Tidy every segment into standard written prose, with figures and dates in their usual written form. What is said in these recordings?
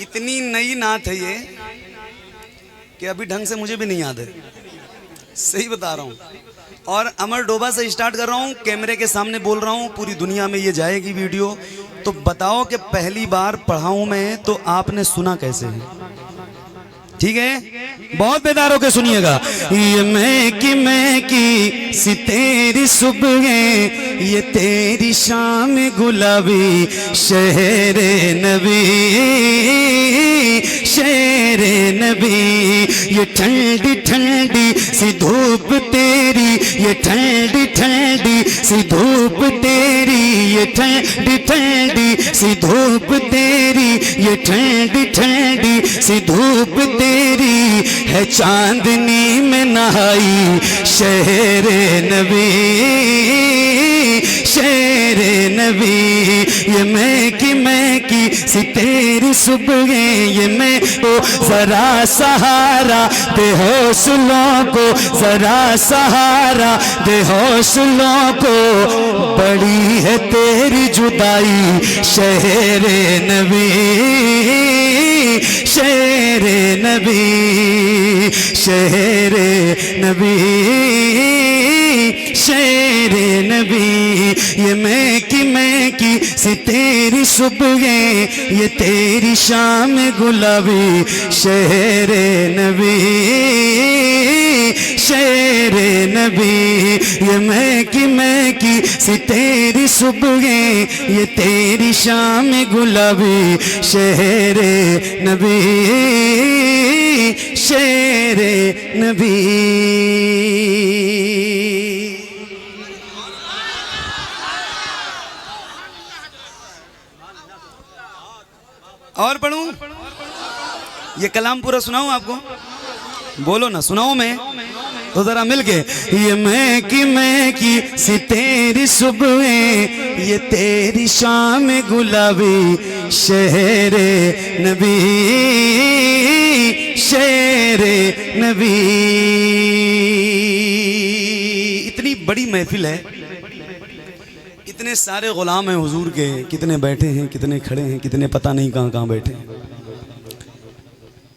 इतनी नई नात है ये कि अभी ढंग से मुझे भी नहीं याद है, सही बता रहा हूँ। और अमर डोबा से स्टार्ट कर रहा हूँ, कैमरे के सामने बोल रहा हूँ, पूरी दुनिया में ये जाएगी वीडियो। तो बताओ कि पहली बार पढ़ा हूँ मैं तो आपने सुना कैसे है? ठीक है, बहुत बेदार होके सुनिएगा। ये मैं की सी तेरी सुबह, ये तेरी शाम गुलाबी, शहरे नबी शेरे नबी। ये ठंडी ठंडी सी धूप तेरी, ये ठंडी ठंडी सी धूप तेरी, ये ठंडी ठंडी सी धूप तेरी, ये ठंडी ठंडी सी धूप तेरी है चांदनी में नहाई, शहरे नबी शेरे नबी। ये मैं की सी तेरी सुबह, ये मैं ओ जरा सहारा दे हौसलों को, जरा सहारा दे हौसलों को। बड़ी है तेरी जुदाई, शहरे नबी शेरे नबी, शहरे नबी शेरे नबी। ये मैं की सी तेरी सुबह, ये तेरी शाम गुलाबी, शहरे नबी शेरे नबी। ये मैं की सी तेरी सुबह, ये तेरी शाम गुलाबी, शहरे नबी शेरे नबी। और पढ़ूं? ये कलाम पूरा सुनाऊं आपको? बोलो ना, सुनाऊं मैं तो जरा मिलके। ये मैं की सी तेरी सुबह, ये तेरी शाम गुलाबी, शहरे नबी शेरे नबी। इतनी बड़ी महफिल है, इतने सारे गुलाम हैं हुजूर के, कितने बैठे हैं, कितने खड़े हैं, कितने पता नहीं कहाँ कहाँ बैठे हैं।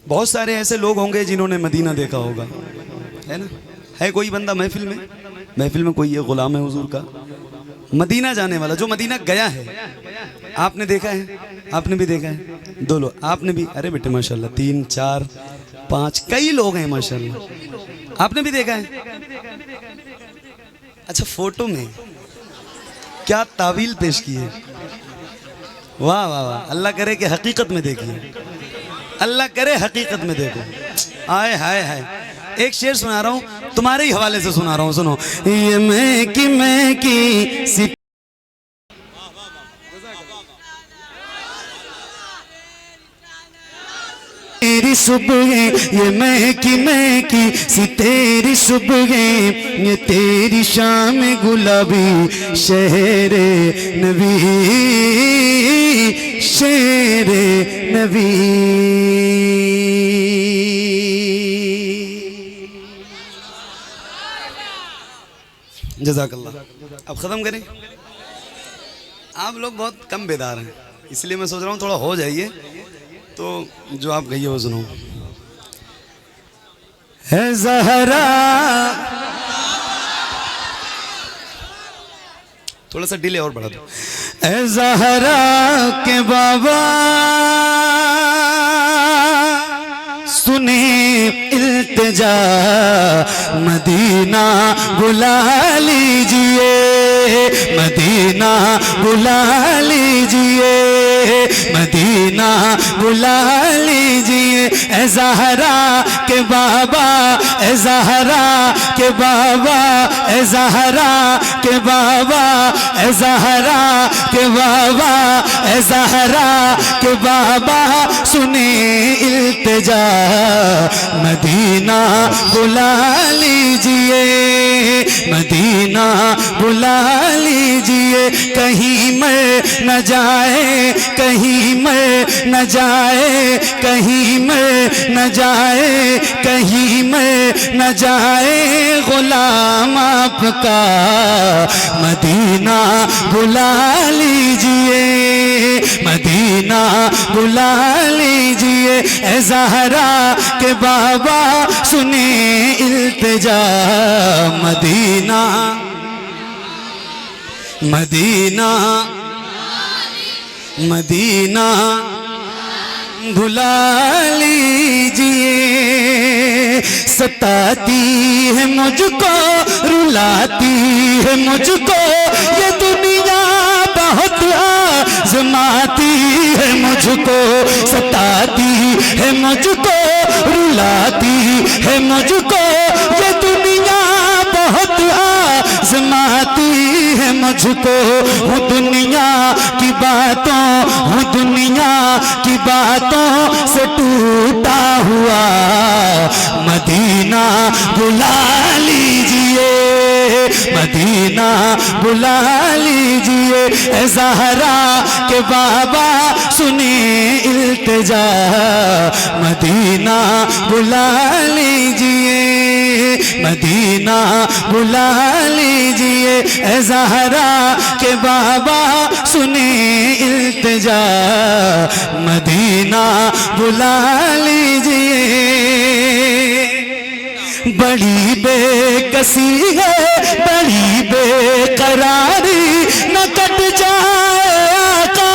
बहुत सारे ऐसे लोग होंगे जिन्होंने मदीना देखा होगा, है ना? है कोई बंदा महफिल में कोई ये गुलाम है हुजूर का, मदीना जाने वाला, जो मदीना गया है। आपने देखा है? आपने भी देखा है? दो लोग आपने भी? अरे बेटे माशाल्लाह, 3 4 5 कई लोग हैं माशाल्लाह। आपने भी देखा है? अच्छा, फोटो में क्या तावील पेश की है। वाह वाह वाह, अल्लाह करे कि हकीकत में देखिए, अल्लाह करे हकीकत में देखो। आए हाय हाय। एक शेर सुना रहा हूँ, तुम्हारे ही हवाले से सुना रहा हूँ, सुनो। ये मैं की सी तेरी सुबह, ये मैं की सी तेरी सुबह, ये तेरी शाम गुलाबी, शहरे नबी शेरे नबी। जज़ाकल्लाह। अब खत्म करें? आप लोग बहुत कम बेदार हैं, इसलिए मैं सोच रहा हूँ थोड़ा हो जाइए, तो जो आप कहिए वो सुनो। है ज़हरा, थोड़ा सा डिले और बढ़ा दो। है ज़हरा के बाबा सुने इल्तिजा, मदीना बुला लीजिए, मदीना बुला लीजिए, मदीना बुला लीजिए। ए ज़हरा के बाबा, ए ज़हरा के बाबा, ए ज़हरा के बाबा, ए ज़हरा के बाबा, ए ज़हरा के बाबा सुने इल्तिजा, मदीना बुला लीजिए, मदीना बुला लीजिए। कहीं मर न जाए, कहीं मर न जाए, कहीं मर न जाए, कहीं मर न जाए गुलाम आपका, मदीना बुला लीजिए, मदीना बुला लीजिए ए ज़हरा के बाबा सुने इल्तिजा मदीना मदीना मदीना बुला लीजिए। सताती है मुझको रुलाती है मुझको ये दुनिया बहुत आज़माती है मुझको। सताती है मुझको रुलाती है मुझको ये दुनिया बहुत आज़माती है मुझको। हूँ दुनिया की बातों हूँ दुनिया की बातों से टूटा हुआ मदीना बुला लीजिए मदीना बुला लीजिए ए ज़हरा के बाबा सुने इल्तिजा मदीना बुला लीजिए मदीना बुला लीजिए ए ज़हरा के बाबा सुने इल्तिजा मदीना बुला लीजिए। बड़ी बेकसी है बड़ी बेकरारी न कट जाए आका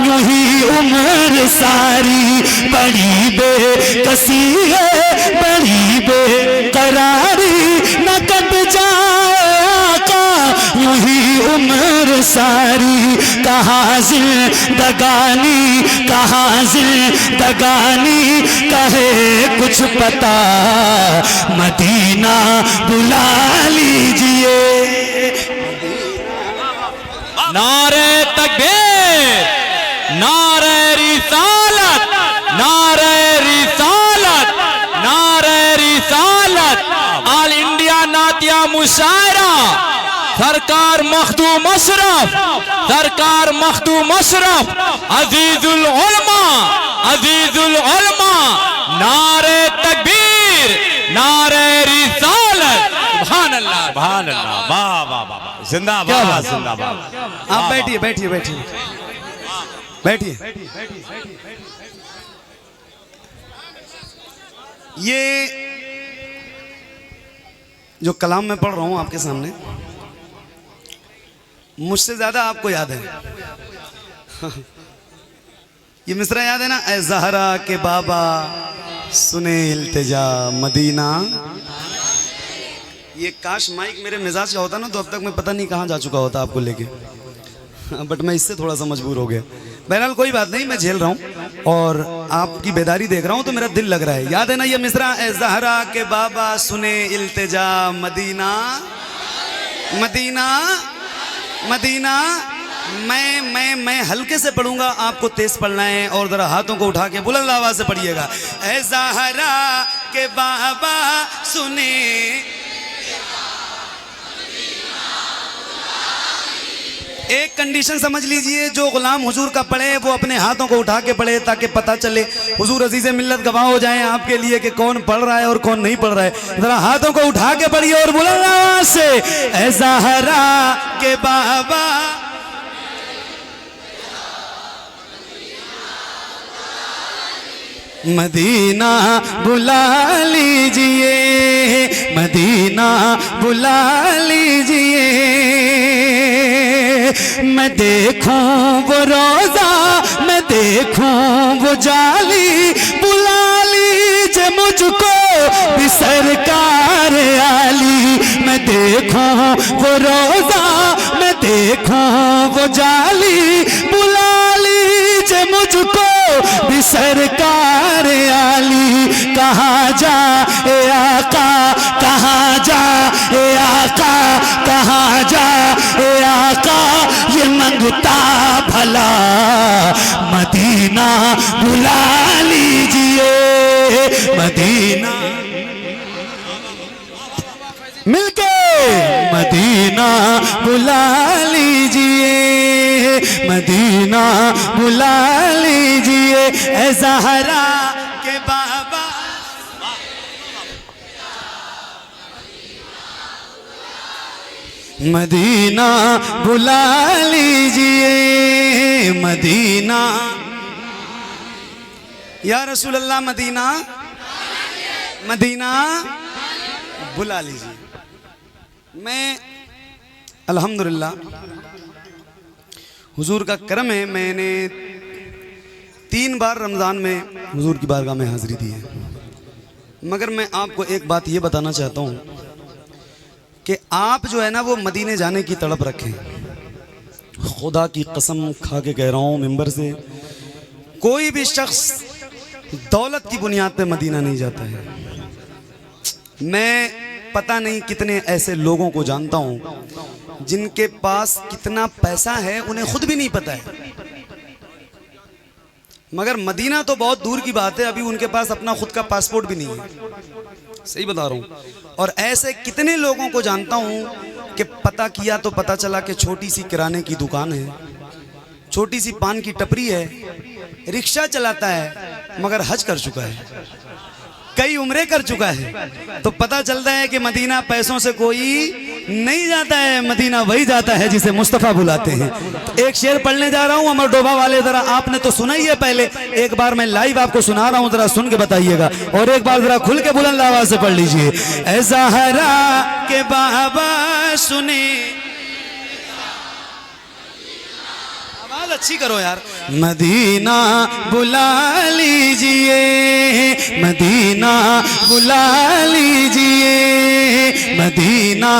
यूं ही उम्र सारी। बड़ी बेकसी है बड़ी बेकरारी न कट जाए आका यूं ही उम्र सारी। कहाँ जिंदगानी कहे कुछ पता मदीना बुला लीजिए। नारे तकबीर नारे रिसालत नारे रिसालत नारे रिसालत। ऑल इंडिया नातिया मुशायरा सरकार मखदूम अशरफ अजीजुल उलमा नारे तकबीर नारे रिसालत। सुभान अल्लाह वाह वाह वाह जिंदाबाद जिंदाबाद। आप बैठिए बैठिए बैठिए बैठिए। ये जो कलाम मैं पढ़ रहा हूं आपके सामने मुझसे ज्यादा आपको याद है। ये मिसरा याद है ना, ए ज़हरा के बाबा सुने इल्तिजा मदीना। ये काश माइक मेरे मिजाज का होता ना तो अब तक मैं पता नहीं कहाँ जा चुका होता आपको लेके, बट मैं इससे थोड़ा सा मजबूर हो गया। बहरहाल कोई बात नहीं, मैं झेल रहा हूँ और आपकी बेदारी देख रहा हूँ तो मेरा दिल लग रहा है। याद है ना ये मिसरा, ए ज़हरा के बाबा सुने इल्तिजा मदीना मदीना मदीना। मैं हल्के से पढ़ूंगा, आपको तेज पढ़ना है और जरा हाथों को उठा के बुलंद आवाज से पढ़िएगा। ए ज़हरा के बाबा सुने, एक कंडीशन समझ लीजिए, जो गुलाम हुजूर का पढ़े वो अपने हाथों को उठा के पढ़े ताकि पता चले, हुजूर अजीज़े मिल्लत गवाह हो जाएं आपके लिए कि कौन पढ़ रहा है और कौन नहीं पढ़ रहा है। जरा हाथों को उठा के पढ़िए और बुलंद आवाज से, ए ज़हरा के बाबा मदीना बुला लीजिए, मदीना बुला लीजिए। मैं देखूं वो रोजा, मैं देखूं वो जाली, बुला लीजिए मुझको भी सरकार आली। मैं देखूं वो रोजा, मैं देखूं वो जाली, बुला लीजिए मुझको भी सरकार आली। कहाँ जा ए आका, कहाँ जा ए आका, कहाँ जा ए आका, ये मंगता भला मदीना बुला लीजिए, मदीना मिलके मदीना बुला लीजिए, मदीना बुला लीजिए। ए ज़हरा के बाबा मदीना बुला लीजिए, मदीना या रसूल अल्लाह मदीना मदीना बुला लीजिए। मैं अल्हम्दुलिल्लाह हुजूर का करम है, मैंने 3 बार रमज़ान में हुजूर की बारगाह में हाज़िरी दी है। मगर मैं आपको एक बात ये बताना चाहता हूँ कि आप जो है ना वो मदीने जाने की तड़प रखें। खुदा की कसम खा के कह रहा हूँ मिंबर से, कोई भी शख्स दौलत की बुनियाद पे मदीना नहीं जाता है। मैं पता नहीं कितने ऐसे लोगों को जानता हूँ जिनके पास कितना पैसा है उन्हें खुद भी नहीं पता है, मगर मदीना तो बहुत दूर की बात है, अभी उनके पास अपना खुद का पासपोर्ट भी नहीं है। सही बता रहा हूँ। और ऐसे कितने लोगों को जानता हूँ कि पता किया तो पता चला कि छोटी सी किराने की दुकान है, छोटी सी पान की टपरी है, रिक्शा चलाता है, मगर हज कर चुका है, कई उम्रे कर चुका है। तो पता चलता है कि मदीना पैसों से कोई नहीं जाता है, मदीना वही जाता है जिसे मुस्तफ़ा बुलाते हैं। तो एक शेर पढ़ने जा रहा हूँ अमर डोबा वाले, जरा आपने तो सुना ही है पहले, एक बार मैं लाइव आपको सुना रहा हूँ, जरा सुन के बताइएगा और एक बार जरा खुल के बुलंद आवाज से पढ़ लीजिए। ऐ ज़हरा के बाबा सुने, आवाज अच्छी करो यार। मदीना बुला लीजिए, मदीना बुला लीजिए, मदीना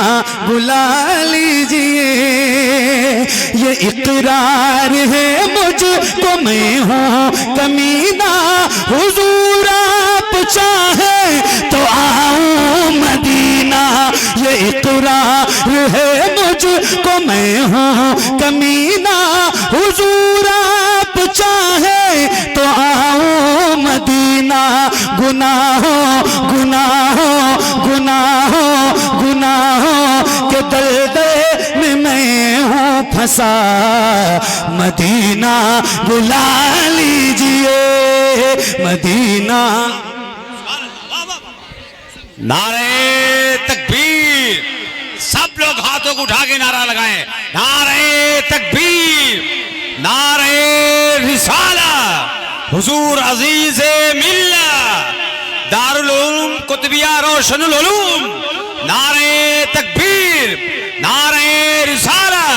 बुला लीजिए। ये इकरार है मुझको मैं हूँ कमीना, हुजूर आप चाहे तो आऊँ मदीना। ये इकरार है मुझको मैं हूँ कमीना, हुजूर आप चाहे तो आऊँ मदीना। गुनाहों गुनाहों गुनाहों गुनाहों के दलदल में मैं हूँ फंसा, मदीना बुला लीजिए, मदीना। नारे तकबीर, सब लोग हाथों को उठा के नारा लगाएं। नारे तकबीर, नारे रिसाला, हुजूर अजीज मिल्ला, दारुल उलूम कुतबिया रोशनुल उलूम। नारे तकबीर, नारे रिसाला,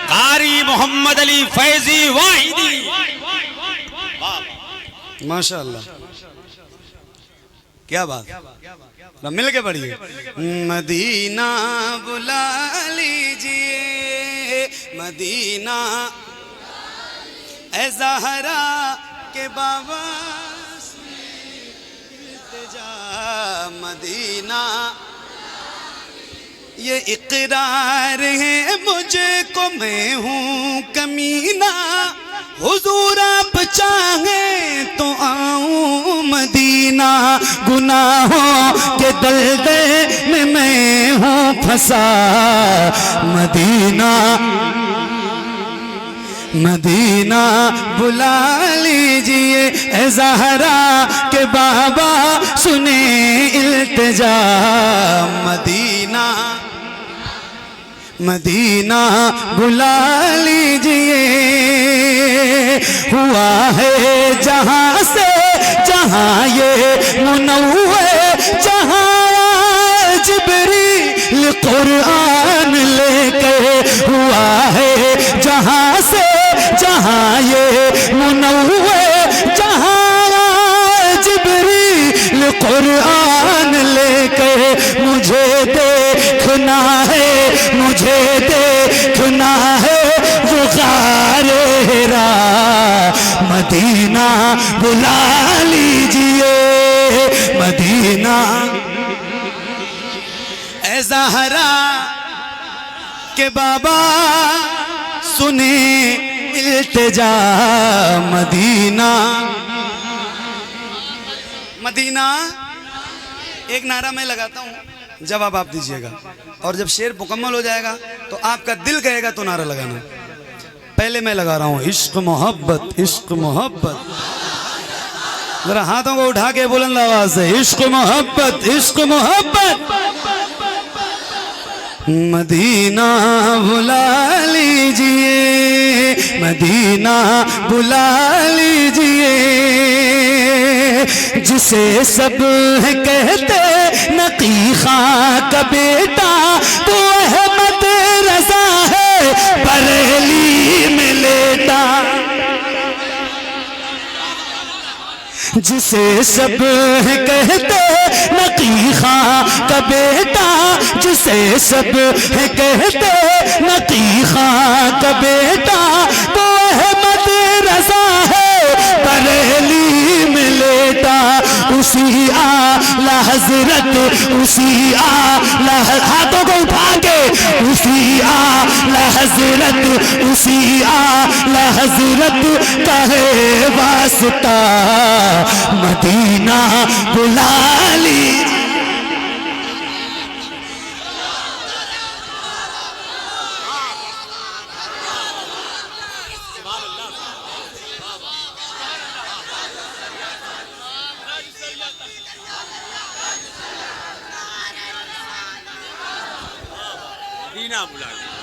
कारी मोहम्मद अली फैजी वाहिदी। माशाअल्लाह, क्या बात, मिल के पढ़िए। मदीना बुला लीजिए, मदीना ऐ ज़हरा के बाबा इल्तिजा, मदीना। ये इकरार है मुझको मैं हूँ कमीना, हुजूर आप चाहे तो आऊँ मदीना। गुनाहों के दलदल में मैं हूँ फंसा, मदीना मदीना बुला लीजिए। ऐ ज़हरा के बाबा सुने इल्तिजा, मदीना मदीना बुला लीजिए। हुआ है जहाँ से जहाँ ये मुनव्वर, जहाँ जिब्रील कुरान लेकर, हुआ है जहाँ से जहाँ ये मुनव्वर, जहाँ जिब्रील कुरान लेकर। मुझे देखना है, मुझे देखना है वो गारे हेरा, मदीना बुला लीजिए, मदीना। ऐ ज़हरा के बाबा सुने इल्तिजा, मदीना मदीना। एक नारा मैं लगाता हूँ, जवाब आप दीजिएगा, और जब शेर मुकम्मल हो जाएगा तो आपका दिल कहेगा तो नारा लगाना। पहले मैं लगा रहा हूँ इश्क मोहब्बत, इश्क मोहब्बत। जरा हाथों को उठा के बुलंद आवाज से, इश्क मोहब्बत, इश्क मोहब्बत। मदीना बुला लीजिए, मदीना बुला लीजिए, जिसे सब कहते नकी खां का बेटा, तो अहमद रजा है बरेली में लेटा। जिसे सब कहते नकी खां का बेटा, जिसे सब कहते नकी खां का बेटा, तो अहमद रजा है बरेली में लेटा। उसी आला हजरत, उसी आला, हाथों को उठा के, उसी आला हजरत, उसी आला हजरत का है वास्ता, मदीना बुला लीजिए।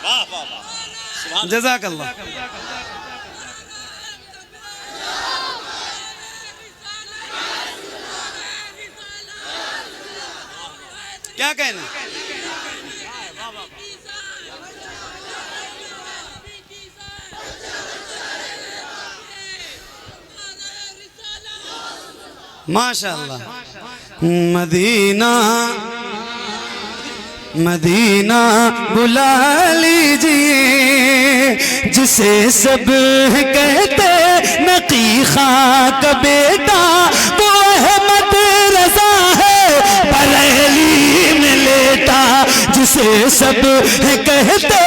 वाह वाह वाह, जज़ाकल्लाह। क्या कहना? माशाअल्लाह। मदीना मदीना बुला लीजिए, जिसे सब कहते नकी खां का बेटा, वो अहमद रजा है बरेली में लेटा। जिसे सब कहते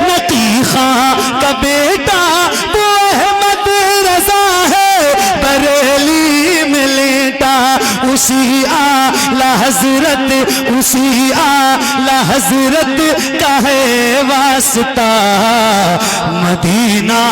नकी खां का बेटा, वो अहमद रजा है बरेली में लेटा। उसी आला हजरत, उसी आला हजरत का है वास्ता, मदीना।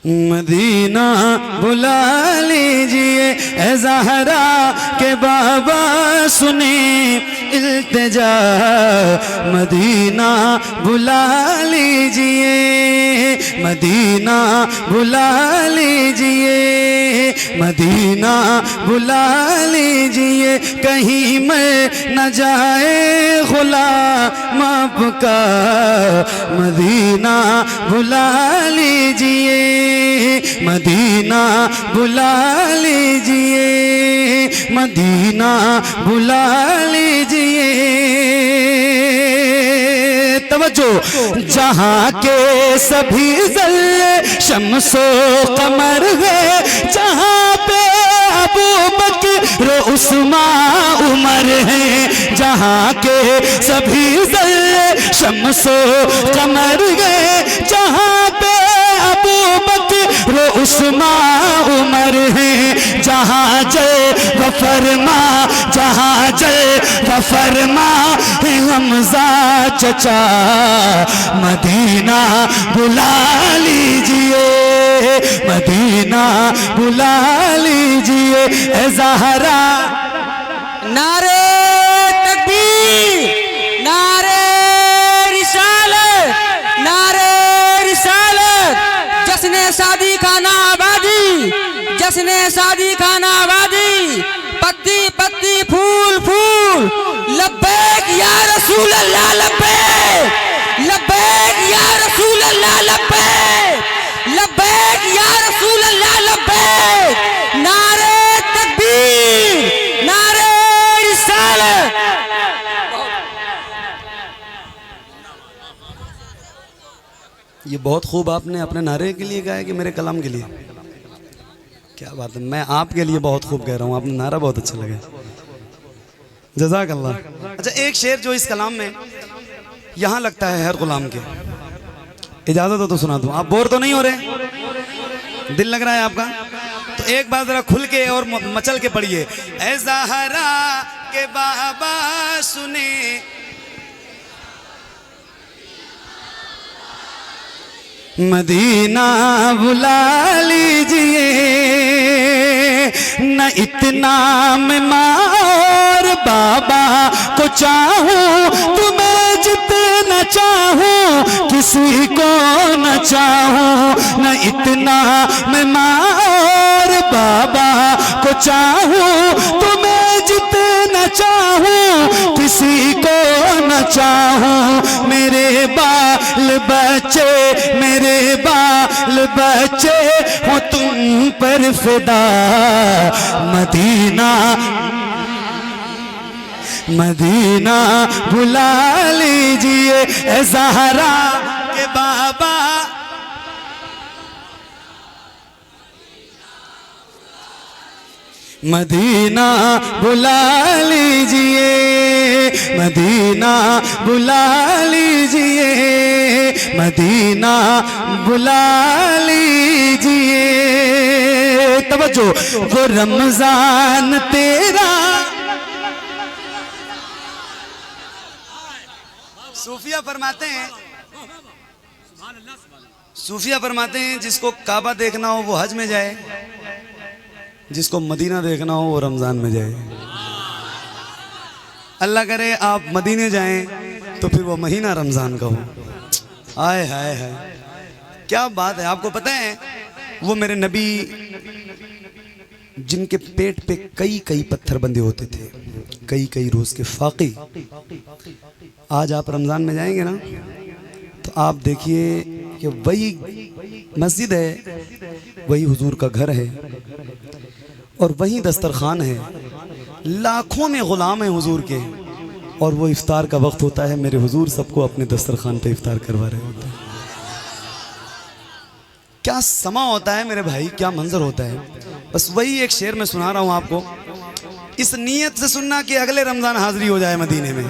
मदीना बुला लीजिए, ए ज़हरा के बाबा सुने इल्तिजा। मदीना बुला लीजिए, मदीना बुला लीजिए, मदीना बुला लीजिए, कहीं मैं न जाए गुलाम आपका। मदीना बुला लीजिए, मदीना बुला लीजिए, मदीना बुला लीजिए। तवज्जो, जहाँ के सभी ज़र्रे शम्सो कमर है, जहाँ पे अबू बकर उस्मान उमर है, जहाँ के सभी ज़र्रे शम्सो कमर है, जहाँ पे अबू बकर उस्मान उमर है, जहाँ जय वफरमा, जहाँ जय वफरमा है हमजा चचा। मदीना बुला लीजिए, मदीना बुला लीजिए, ए ज़हरा। नारे तकबीर, नारे रिसालत, नारे रिसालत। जश्न शादी खाना आबादी, जश्न शादी खाना आबादी। पत्ती पत्ती फूल फूल, लब्बैक या रसूल अल्लाह लब्बैक, लब्बैक या रसूल अल्लाह लब्बैक, लब्बैक या रसूल अल्लाह लब्बैक। नारे तकबीर, नारे रिसालत। ये बहुत खूब आपने अपने नारे के लिए गाया कि मेरे कलाम के लिए? क्या बात है, मैं आपके लिए बहुत खूब कह रहा हूँ, आपने नारा बहुत अच्छा लगा। जज़ाकल्लाह। अच्छा, एक शेर जो इस कलाम में यहाँ लगता है हर गुलाम के, इजाजत हो तो सुना दूं, आप बोर तो नहीं हो रहे? दिल लग रहा है आपका? तो एक बार जरा खुल के और मचल के पढ़िए। ऐ ज़हरा के बाबा सुने, मदीना बुला लीजिए, न इतना मैं माँ और बाबा को चाहूं, तुम्हें जितना चाहूं किसी को न चाहूं, न इतना मैं माँ और बाबा को चाहूं, तुम्हें जितना चाहूं किसी को न चाहूं। मेरे बाल बच्चे, मेरे बाल बच्चे हो तुम पर फिदा, मदीना मदीना बुला लीजिए। ऐ ज़हरा के बाबा, मदीना बुला लीजिए, मदीना बुला लीजिए, मदीना बुला लीजिए। तवज्जो, वो रमजान तेरा, सूफिया फरमाते हैं, सूफिया फरमाते हैं जिसको काबा देखना हो वो हज में जाए, जिसको मदीना देखना हो वो रमजान में जाए। अल्लाह करे आप मदीने जाएं तो फिर वो महीना रमजान का हो। आय हाय हाय, क्या बात है। आपको पता है वो मेरे नबी जिनके पेट पे कई कई पत्थर बंधे होते थे, कई कई रोज के फाकी, आज आप रमजान में जाएंगे ना तो आप देखिए कि वही मस्जिद है, वही हुजूर का घर है और वही दस्तरखान है, लाखों में गुलाम हैं हुजूर के, और वो इफ्तार का वक्त होता है, मेरे हुजूर सबको अपने दस्तरखान पे इफ्तार करवा रहे होते हैं। क्या समा होता है मेरे भाई, क्या मंजर होता है। बस वही एक शेर में सुना रहा हूं आपको, इस नीयत से सुनना कि अगले रमजान हाजिरी हो जाए मदीने में,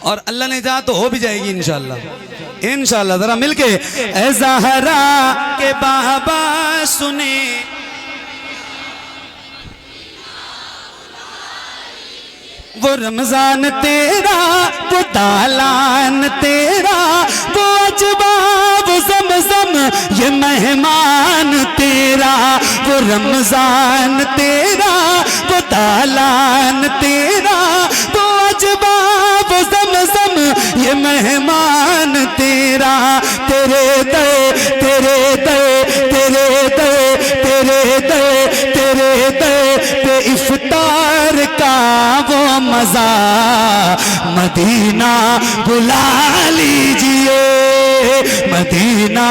और अल्लाह ने चाहा तो हो भी जाएगी इंशाअल्लाह, इंशाअल्लाह। जरा मिलके ऐ ज़हरा के बाबा सुने, वो रमजान तेरा, वो दालान तेरा, वो अजबा, वो ज़मज़म, ये मेहमान तेरा। वो रमजान तेरा, वो दालान तेरा, वो अजबा, वो ज़मज़म, ये मेहमान तेरा। तेरे दे, तेरे दे, तेरे दे, तेरे दे, तेरे दे पे इफ्तार का वो मजा, मदीना बुला लीजिए, मदीना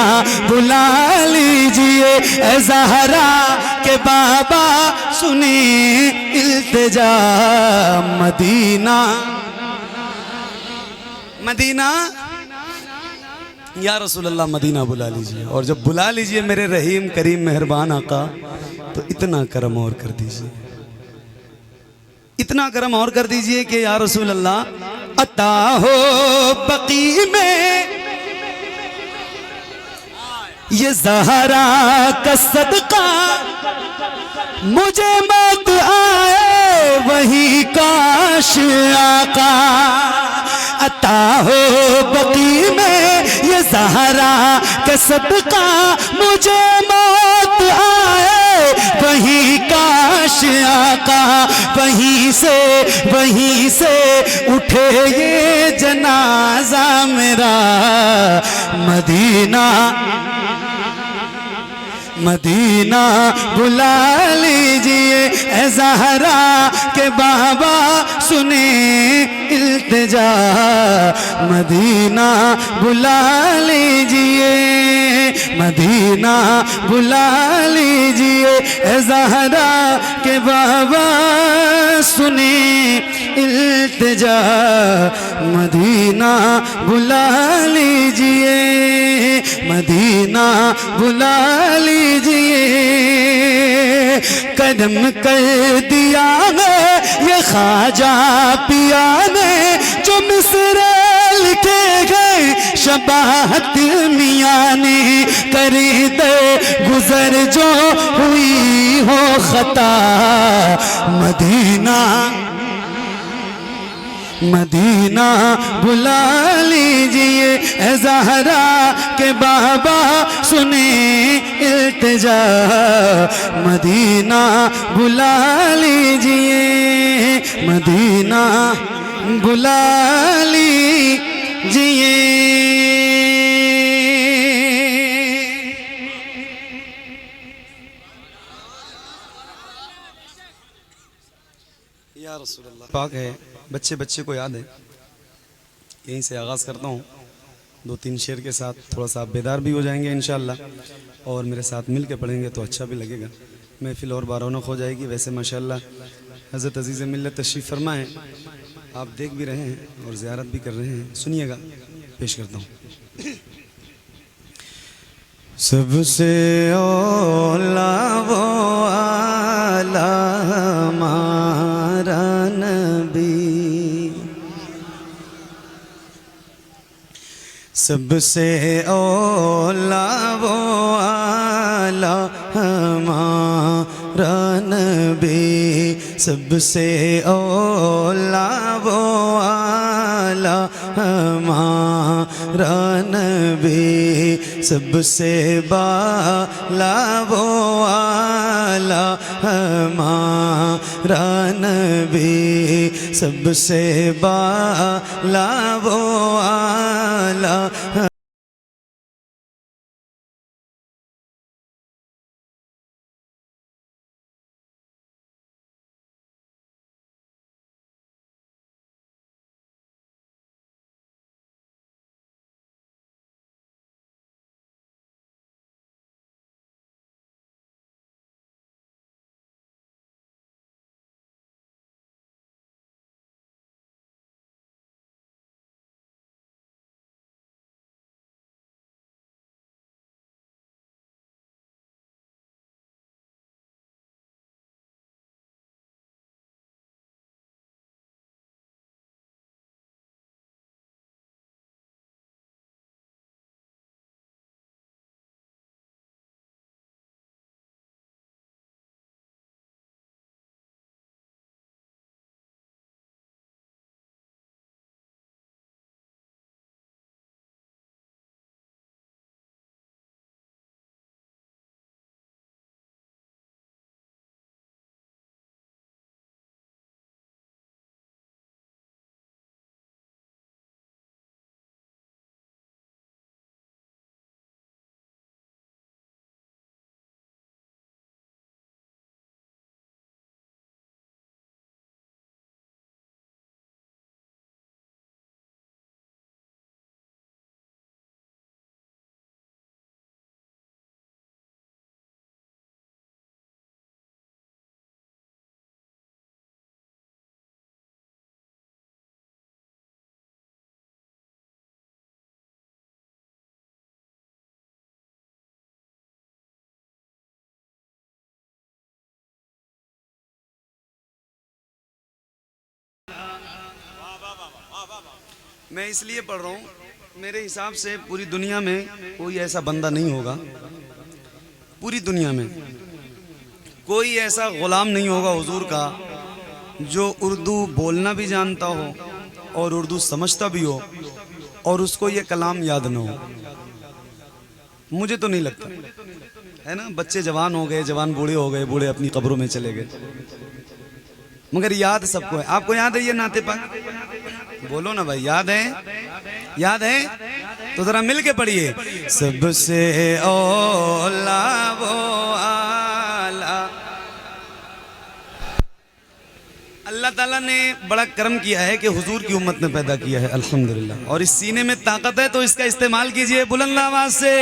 बुला लीजिए। ऐ ज़हरा के बाबा सुनी इल्तिजा, मदीना मदीना, या रसूल अल्लाह मदीना बुला लीजिए। और जब बुला लीजिए मेरे रहीम करीम मेहरबान आका, तो इतना करम और कर दीजिए, इतना करम और कर दीजिए कि या रसूल अल्लाह अता हो बकी में ये ज़हरा का सदका, मुझे मौत आए वही काश आका। अता हो बकी में ये ज़हरा का सदका, मुझे मौत आए वही काश आका। वहीं से उठे ये जनाजा मेरा, मदीना मदीना बुला लीजिए। ऐ ज़हरा के बाबा सुने इल्तिजा, मदीना बुला लीजिए, मदीना बुला लीजिए। ऐ ज़हरा के बाबा सुने इल्तिजा, मदीना बुला लीजिए, मदीना बुला लीजिए। कदम कर दिया है ये ख्वाजा पिया ने, जो मिस्र लिखे गए शबाहत मियाँ ने करे दे गुजर जो हुई हो खता। मदीना मदीना बुला लीजिए ए ज़हरा के बाबा सुने इल्तिजा। मदीना बुला लीजिए, मदीना बुला लीजिए। या रसूल अल्लाह पाक है। बच्चे बच्चे को याद है, यहीं से आगाज़ करता हूँ। 2-3 शेर के साथ थोड़ा सा आप बेदार भी हो जाएंगे इंशाअल्लाह, और मेरे साथ मिल के पढ़ेंगे तो अच्छा भी लगेगा, महफिल और बारौनक हो जाएगी। वैसे माशाअल्लाह हज़रत अज़ीज़ मिल्लत तशरीफ़ फरमा है, आप देख भी रहे हैं और ज़ियारत भी कर रहे हैं। सुनिएगा, पेश करता हूँ। सबसे औला वो आला हमारा नबी, सबसे औला वो आला हमारा नबी, सबसे औला वो आला हमारा नबी, सबसे बाला वो आला हमारा नबी, सबसे बाला वो आला। मैं इसलिए पढ़ रहा हूँ, मेरे हिसाब से पूरी दुनिया में कोई ऐसा बंदा नहीं होगा, पूरी दुनिया में कोई ऐसा गुलाम नहीं होगा हुजूर का जो उर्दू बोलना भी जानता हो और उर्दू समझता भी हो और उसको ये कलाम याद ना हो। मुझे तो नहीं लगता, है ना। बच्चे जवान हो गए, जवान बूढ़े हो गए, बूढ़े अपनी कब्रों में चले गए, मगर याद सबको है। आपको याद है ये नाते पाक? बोलो ना भाई, याद है? याद है तो जरा मिल के पढ़िए। सबसे औला वो आला। अल्लाह ताला ने बड़ा करम किया है कि हुजूर की उम्मत में पैदा किया है, अल्हम्दुलिल्लाह। और इस सीने में ताकत है तो इसका इस्तेमाल कीजिए बुलंद आवाज से।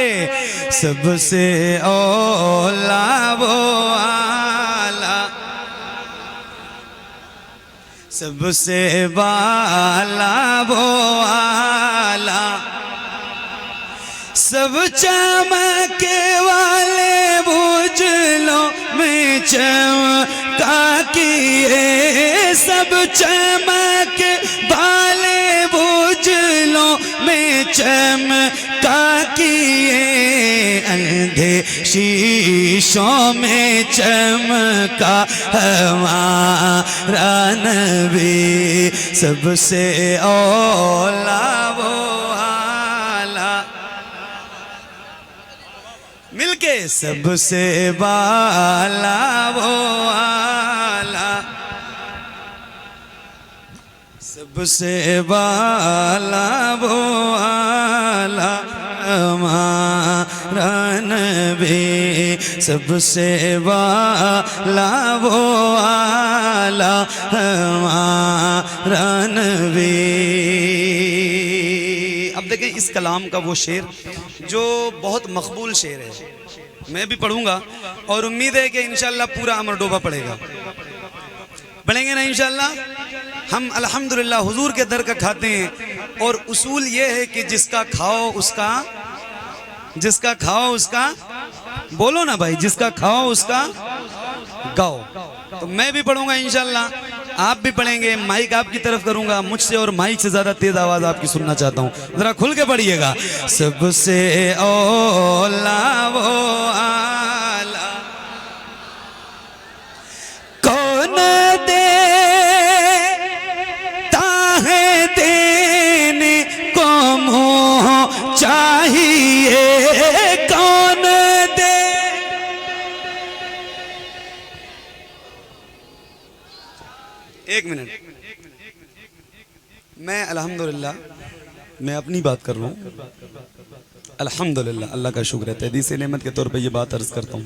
सबसे औला वो आला, सबसे बाला वो आला, सब चमके वाले बुझलों में चमका किए, सब चमके वाले बुझलों चमका किए, अंधे शीशों में चमका हमारा नबी, सबसे औला वो आला, मिलके सबसे बाला वो आला, सबसे बाला वो आला हमारा नबी, सबसे बाला वो आला हमारा नबी। अब देखें इस कलाम का वो शेर जो बहुत मकबूल शेर है, मैं भी पढ़ूंगा और उम्मीद है कि इंशाल्लाह पूरा अमर डोबा पढ़ेगा। पढ़ेंगे ना इंशाल्लाह। हम अल्हम्दुलिल्लाह हुजूर के दर का खाते हैं और उसूल ये है कि जिसका खाओ उसका, जिसका खाओ उसका, बोलो ना भाई, जिसका खाओ उसका गाओ। तो मैं भी पढ़ूंगा इंशाल्लाह, आप भी पढ़ेंगे, माइक आपकी तरफ करूंगा, मुझसे और माइक से ज्यादा तेज आवाज आपकी सुनना चाहता हूं, जरा खुल के पढ़िएगा। सबसे औला वो आला, कौन देता है देने को मुँह चाहिए, कौन दे। एक मिनट, मैं अल्हम्दुलिल्लाह, मैं अपनी बात कर रहा हूँ, अल्हम्दुलिल्लाह, अल्लाह का शुक्र है, तहदीस नेमत के तौर पे ये बात अर्ज करता हूँ।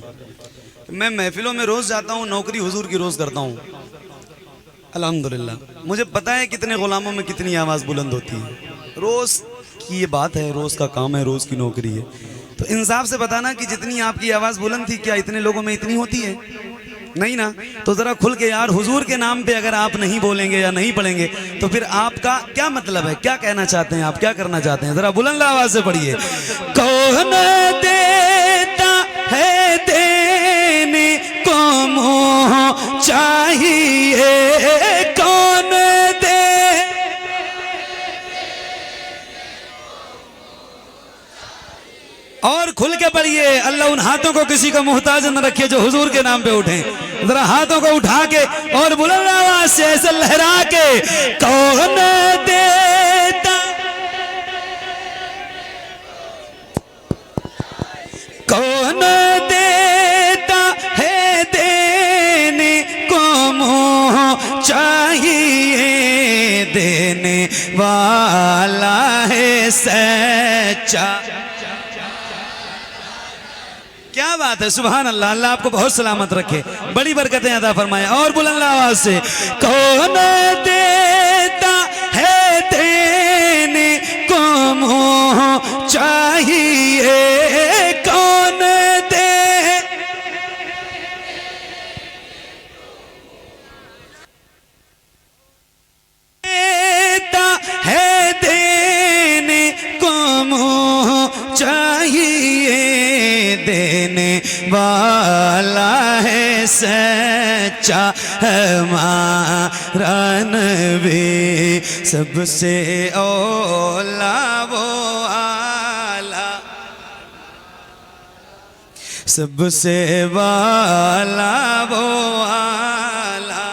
मैं महफिलों में रोज़ जाता हूँ, नौकरी हुजूर की रोज़ करता हूँ, अल्हम्दुलिल्लाह। मुझे पता है कितने गुलामों में कितनी आवाज़ बुलंद होती है, रोज़ की ये बात है, रोज़ का काम है, रोज़ की नौकरी है। तो इंसाफ से बताना कि जितनी आपकी आवाज़ बुलंद थी, क्या इतने लोगों में इतनी होती है? नहीं ना। तो ज़रा खुल के यार, हुजूर के नाम पे अगर आप नहीं बोलेंगे या नहीं पढ़ेंगे तो फिर आपका क्या मतलब है, क्या कहना चाहते हैं आप, क्या करना चाहते हैं? ज़रा बुलंद आवाज़ से पढ़िए। कौन देता है देने को मुँह चाहिए, कौन दे। और खुल के पढ़िए, अल्लाह उन हाथों को किसी का मोहताज न रखे जो हुजूर के नाम पे उठे। जरा हाथों को उठा के और बुलंद आवाज से ऐसे लहरा के, कौन देता, कौन देता है देने को मुँह चाहिए, देने वाला है सच्चा। क्या बात है, सुभान अल्लाह, अल्लाह आपको बहुत सलामत रखे, बड़ी बरकतें अता फरमाए। और बुलंद आवाज से, कौन देता है देने को मुँह चाहिए, कौन दे। देता है देने को मुँह चाहिए, देने वाला है सच्चा हमारा नबी, सबसे औला वो आला, सबसे वाला वो आला,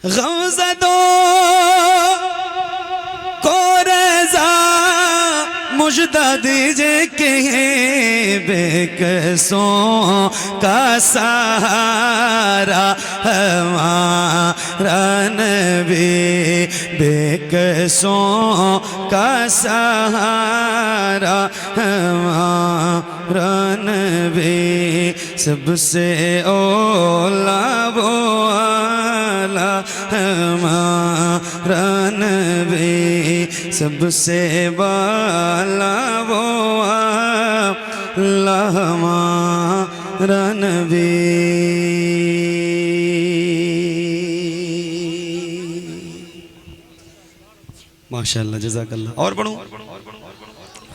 गमज़दों को रज़ा मुझदा दीजिए कि बेकसों का सहारा हमारा नबी, बेकसों का सहारा हमारा नबी, सबसे औला वो आला हमारा नबी, सबसे बाला वो आला हमारा नबी। माशाअल्लाह, जज़ाकल्लाह। और पढ़ूं?